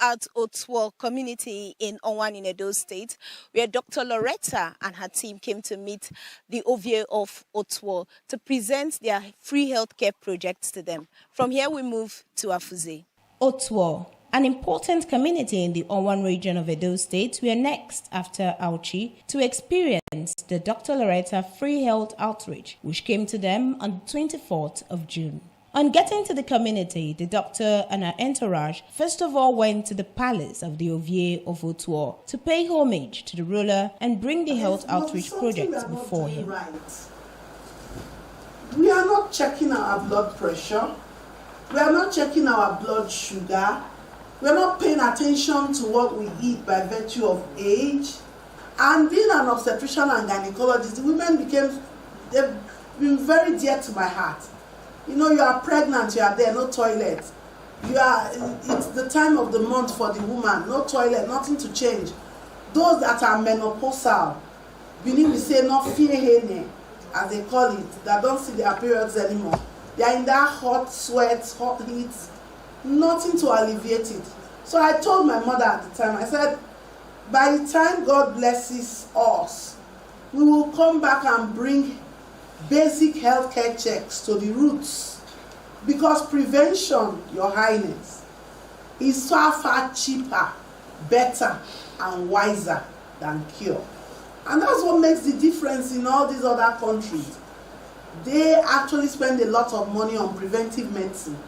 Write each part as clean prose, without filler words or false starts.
At OTUO community in Owan in Edo State, where Dr. Loretta and her team came to meet the OTUO of OTUO to present their free healthcare projects to them. From here, we move to Afuze. OTUO, an important community in the Owan region of Edo State, were next after Auchi to experience the Dr. Loretta free health outreach, which came to them on the 24th of June. On getting to the community, the doctor and her entourage first of all went to the palace of the OTUO of OTUO to pay homage to the ruler and bring the health outreach project before him. Right. We are not checking our blood pressure. We are not checking our blood sugar. We are not paying attention to what we eat by virtue of age. And being an obstetrician and gynecologist, women they've been very dear to my heart. You know, you are pregnant, you are there, no toilet. It's the time of the month for the woman, no toilet, nothing to change. Those that are menopausal, believe we say not fear, as they call it, that don't see their periods anymore. They are in that hot sweat, hot heat, nothing to alleviate it. So I told my mother at the time, I said, by the time God blesses us, we will come back and bring basic healthcare checks to the roots, because prevention, Your Highness, is so far cheaper, better, and wiser than cure. And that's what makes the difference in all these other countries. They actually spend a lot of money on preventive medicine,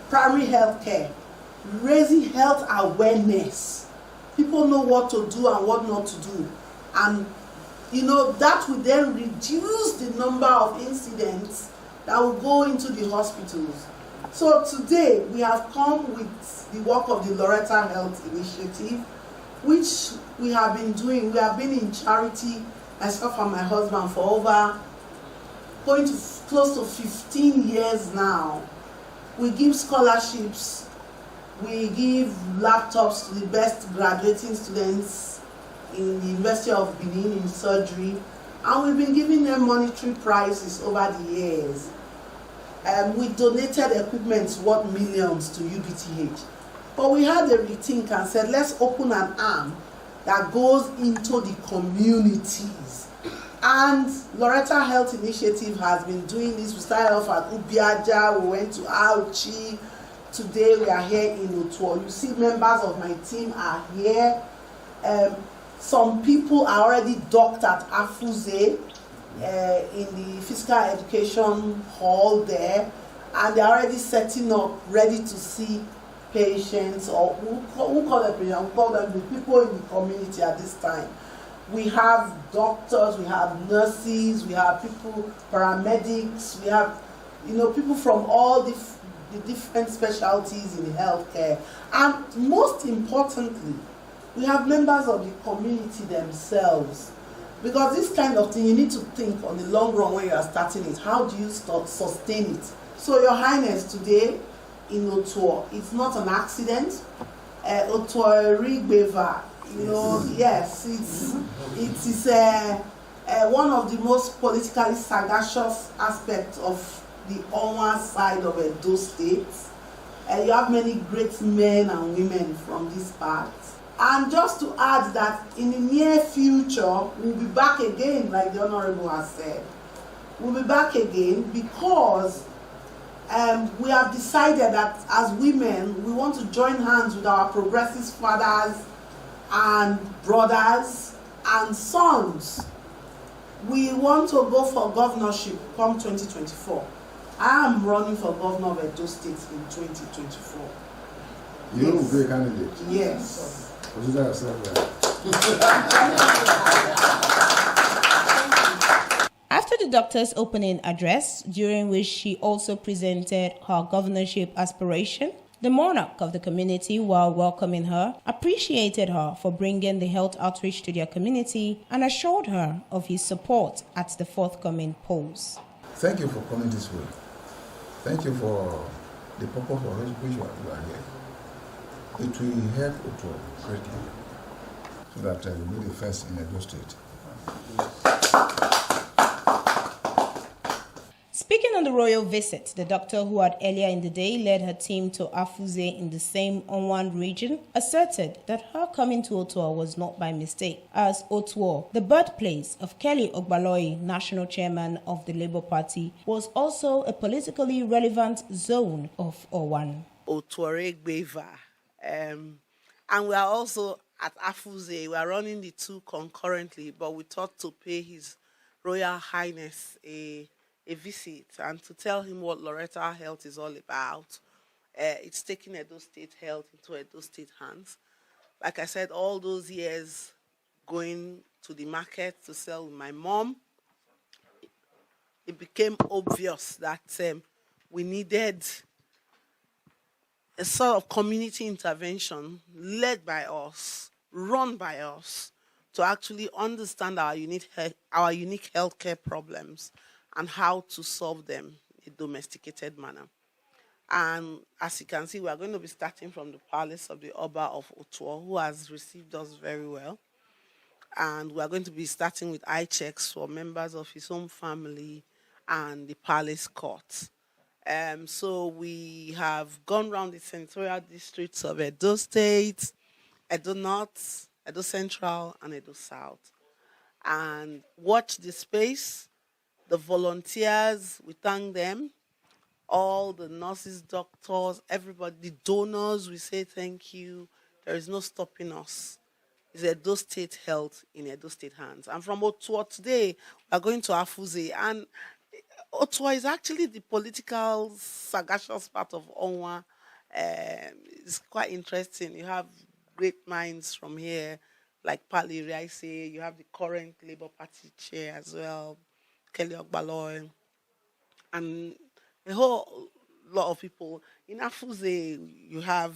primary health care, raising health awareness. People know what to do and what not to do. And you know, that will then reduce the number of incidents that will go into the hospitals. So today we have come with the work of the Loretta Health Initiative, which we have been doing. We have been in charity, myself and my husband, for over going to close to 15 years now. We give scholarships, we give laptops to the best graduating students in the University of Benin in surgery, and we've been giving them monetary prizes over the years. We donated equipment worth millions to UBTH, but we had a rethink and said, let's open an arm that goes into the communities. And Loretta Health Initiative has been doing this. We started off at Ubiaja, we went to Auchi, today we are here in OTUO. You see members of my team are here. Some people are already docked at Afuze in the physical education hall there, and they're already setting up, ready to see patients, or who call them patients? We call them the people in the community at this time. We have doctors, we have nurses, we have people, paramedics, we have, you know, people from all the different specialties in healthcare. And most importantly, we have members of the community themselves, because this kind of thing, you need to think on the long run when you are starting it. How do you sustain it? So, Your Highness, today in OTUO, it's not an accident. OTUO Rigbeva, you know, yes, it is one of the most politically sagacious aspects of the Owa side of Edo State. You have many great men and women from this part. And just to add that in the near future, we'll be back again, like the Honorable has said. We'll be back again because we have decided that as women, we want to join hands with our progressive fathers and brothers and sons. We want to go for governorship come 2024. I am running for governor of Edo State in 2024. You will be a candidate? Yes. Consider yourself there. After the doctor's opening address, during which she also presented her governorship aspiration, the monarch of the community, while welcoming her, appreciated her for bringing the health outreach to their community and assured her of his support at the forthcoming polls. Thank you for coming this way. Thank you for the purpose for which you are here. It will help OTUO greatly so that we'll be the first in Edo State. Speaking on the royal visit, the doctor who had earlier in the day led her team to Afuze in the same Onwan region asserted that her coming to OTUO was not by mistake, as OTUO, the birthplace of Kelly Ogbaloy, national chairman of the Labour Party, was also a politically relevant zone of Onwan. OTUO Gbeva. And we are also at Afuze. We are running the two concurrently, but we thought to pay His Royal Highness a visit and to tell him what Loretta Health is all about. It's taking Edo State Health into Edo State hands. Like I said, all those years going to the market to sell with my mom, it became obvious that we needed a sort of community intervention led by us, run by us, to actually understand our unique healthcare problems and how to solve them in a domesticated manner. And as you can see, we are going to be starting from the palace of the Oba of OTUO, who has received us very well. And we are going to be starting with eye checks for members of his own family and the palace court. So we have gone around the senatorial districts of Edo State, Edo North, Edo Central, and Edo South. And watch the space. The volunteers, we thank them. All the nurses, doctors, everybody, the donors, we say thank you. There is no stopping us. It's Edo State Health in Edo State hands. And from OTUO today, we are going to Afuze. And OTUO is actually the political sagacious part of Onwa. It's quite interesting. You have great minds from here, like Pali Rice. You have the current Labour Party chair as well, Kelly Ogbaloy, and a whole lot of people. In Afuze, you have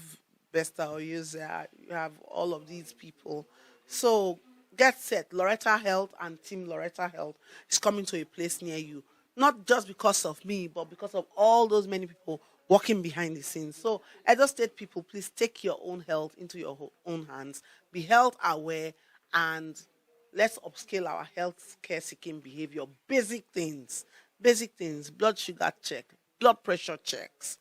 Besta Oyuza, you have all of these people. So get set. Loretta Health and Team Loretta Health is coming to a place near you. Not just because of me, but because of all those many people working behind the scenes. So Edo State people, please take your own health into your own hands. Be health aware and let's upscale our health care seeking behavior. Basic things, blood sugar check, blood pressure checks,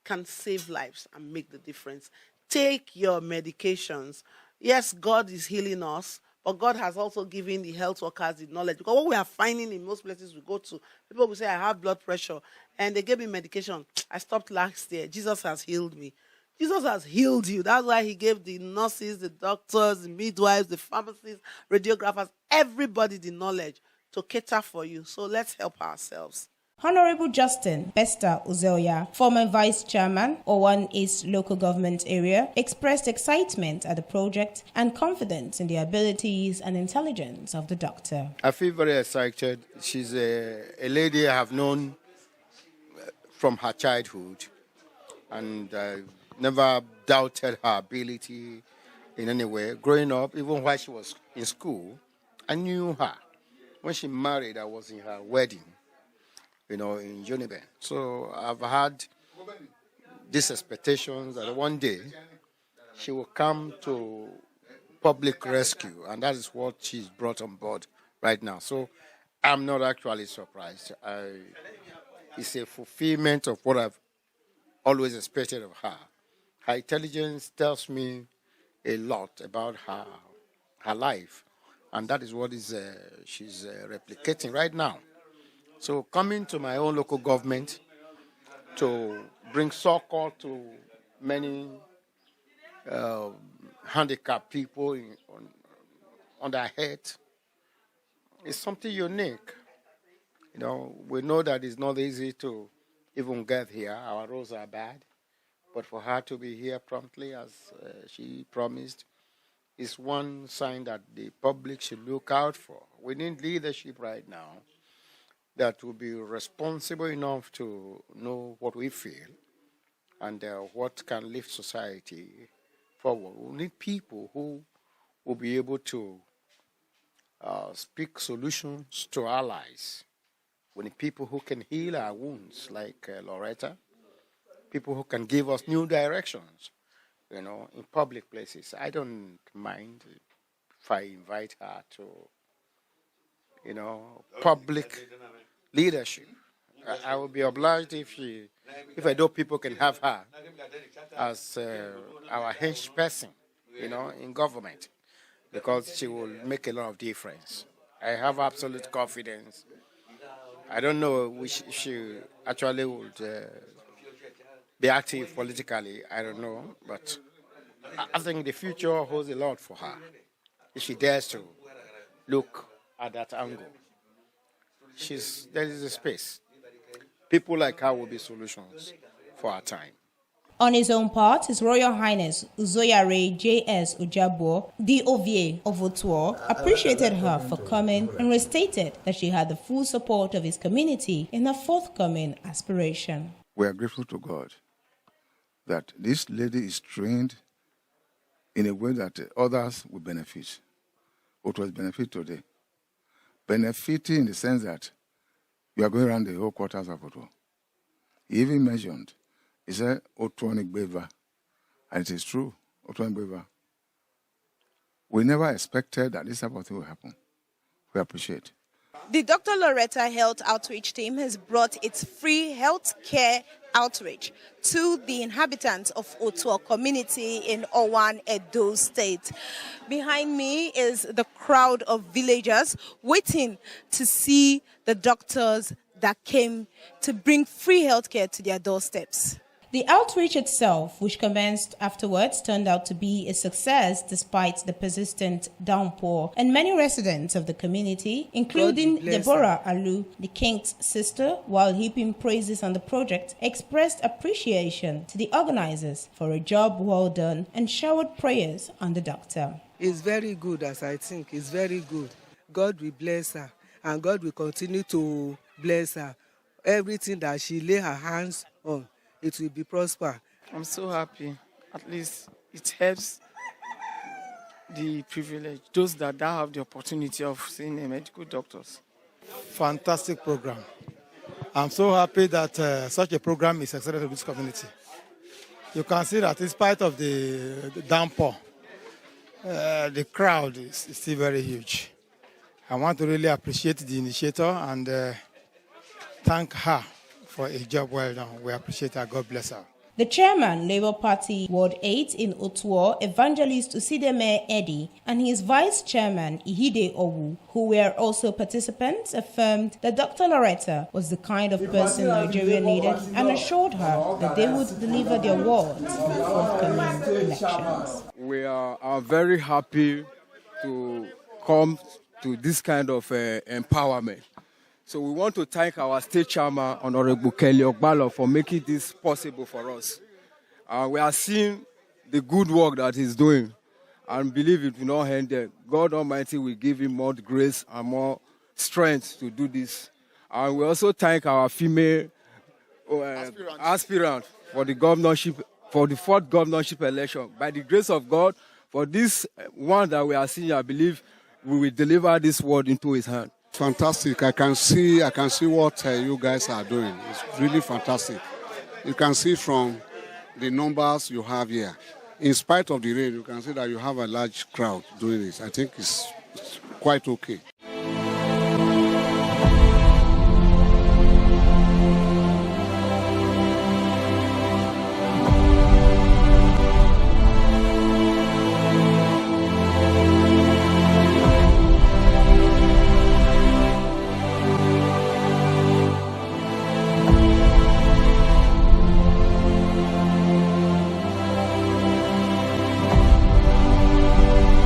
can save lives and make the difference. Take your medications. Yes, God is healing us, but God has also given the health workers the knowledge. Because what we are finding in most places we go to, people will say, I have blood pressure, and they gave me medication. I stopped last year. Jesus has healed me. Jesus has healed you. That's why he gave the nurses, the doctors, the midwives, the pharmacists, radiographers, everybody the knowledge to cater for you. So let's help ourselves. Honorable Justin Besta Uzeoya, former vice chairman, Owan East local government area, expressed excitement at the project and confidence in the abilities and intelligence of the doctor. I feel very excited. She's a lady I have known from her childhood, and I never doubted her ability in any way. Growing up, even while she was in school, I knew her. When she married, I was in her wedding, in Uniben. So I've had these expectations that one day she will come to public rescue, and that is what she's brought on board right now. So I'm not actually surprised. It's a fulfillment of what I've always expected of her. Her intelligence tells me a lot about her life, and that is what she's replicating right now. So coming to my own local government to bring succor to many handicapped people on their head is something unique. We know that it's not easy to even get here. Our roads are bad. But for her to be here promptly, as she promised, is one sign that the public should look out for. We need leadership right now that will be responsible enough to know what we feel and what can lift society forward. We need people who will be able to speak solutions to allies We need people who can heal our wounds, like Loretta, people who can give us new directions, in public places. I don't mind if I invite her to, public leadership. I will be obliged if I know people can have her as our hench person, in government, because she will make a lot of difference. I have absolute confidence. I don't know if she actually would be active politically. I don't know, but I think the future holds a lot for her if she dares to look at that angle. There is a space. People like her will be solutions for our time. On his own part, His Royal Highness Uzoyare J.S. Ojabo, the OVA of OTUO, appreciated her for coming and restated that she had the full support of his community in her forthcoming aspiration. We are grateful to God that this lady is trained in a way that others will benefit. What was benefit today? Benefiting in the sense that we are going around the whole quarters of OTUO. He even mentioned, he said, Otuonic Beva. And it is true, Otuonic Beva. We never expected that this type of thing will happen. We appreciate. The Dr. Loretta Health Outreach Team has brought its free health care outreach to the inhabitants of OTUO community in Owan, Edo State. Behind me is the crowd of villagers waiting to see the doctors that came to bring free health care to their doorsteps. The outreach itself, which commenced afterwards, turned out to be a success despite the persistent downpour, and many residents of the community, including Deborah Alu, the king's sister, while heaping praises on the project, expressed appreciation to the organizers for a job well done and showered prayers on the doctor. It's very good, as I think. It's very good. God will bless her, and God will continue to bless her. Everything that she lay her hands on, it will be prosper. I'm so happy. At least it helps the privileged, those that don't have the opportunity of seeing a medical doctors. Fantastic program. I'm so happy that such a program is extended to this community. You can see that in spite of the downpour, the crowd is still very huge. I want to really appreciate the initiator and thank her for a job well done. We appreciate her. God bless her. The chairman, Labour Party Ward 8 in OTUO, Evangelist Usideme Eddy, and his vice chairman, Ihide Owu, who were also participants, affirmed that Dr. Loretta was the kind of person Nigeria needed and assured her that they would deliver the awards in the forthcoming elections. We are very happy to come to this kind of empowerment. So we want to thank our state chairman, Honorable Kelly Ogbalo, for making this possible for us. We are seeing the good work that he's doing and believe it will not end there. God Almighty will give him more grace and more strength to do this. And we also thank our female aspirant for the governorship, for the fourth governorship election. By the grace of God, for this one that we are seeing, I believe we will deliver this word into his hand. Fantastic. I can see what you guys are doing. It's really fantastic. You can see from the numbers you have here. In spite of the rain, you can see that you have a large crowd doing this. I think it's quite okay.